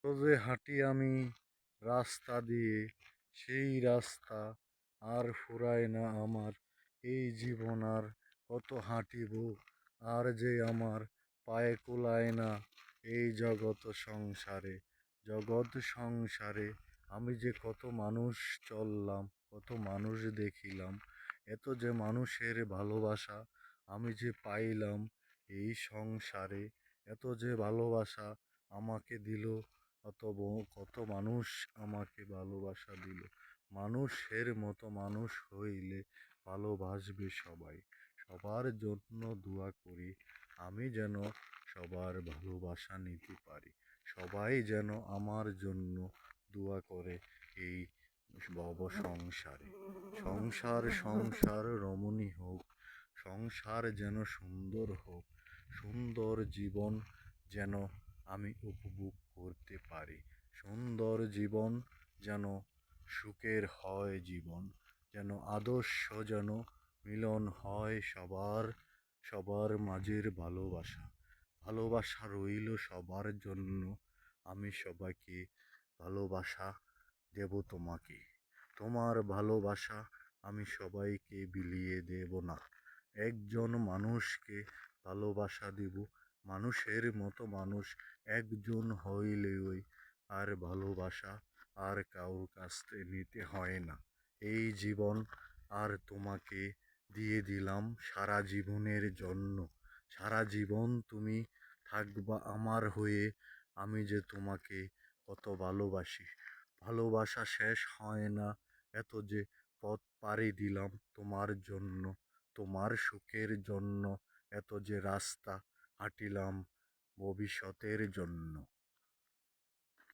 রোজে হাঁটি আমি রাস্তা দিয়ে, সেই রাস্তা আর ফুরায় না আমার। এই জীবন আর কত হাঁটিব, আর যে আমার পায়ে কুলায় না। এই জগৎ সংসারে আমি যে কত মানুষ চললাম, কত মানুষ দেখিলাম। এত যে মানুষের ভালোবাসা আমি যে পাইলাম এই সংসারে। এত যে ভালোবাসা আমাকে দিল, কত মানুষ আমাকে ভালোবাসা দিল। মানুষের মতো মানুষ হইলে ভালোবাসবে সবাই। সবার জন্য দোয়া করি আমি যেন সবার ভালোবাসা নিতে পারি। সবাই যেন আমার জন্য দোয়া করে এই ভব সংসারে। সংসার সংসার রমণী হোক, সংসার যেন সুন্দর হোক। সুন্দর জীবন যেন আমি উপভোগ করতে পারি। সুন্দর জীবন যেন সুখের হয় জীবন। যেন আদর্শ যেন মিলন হয় সবার, সবার মাঝের ভালোবাসা। ভালোবাসা রইল সবার জন্য। আমি সবাইকে ভালোবাসা দেব তোমাকে। তোমার ভালোবাসা আমি সবাইকে বিলিয়ে দেব না। একজন মানুষকে ভালোবাসা দিব, মানুষের মতো মানুষ একজন হইলেই আর ভালোবাসা আর কারোর কাছ থেকে নিতে হয় না। এই জীবন আর তোমাকে দিয়ে দিলাম সারা জীবনের জন্য। সারা জীবন তুমি থাকবা আমার হয়ে। আমি যে তোমাকে কত ভালোবাসি, ভালোবাসা শেষ হয় না। এত যে পথ পাড়ি দিলাম তোমার জন্য, তোমার সুখের জন্য। এত যে রাস্তা হাঁটিলাম ভবিষ্যতের জন্য।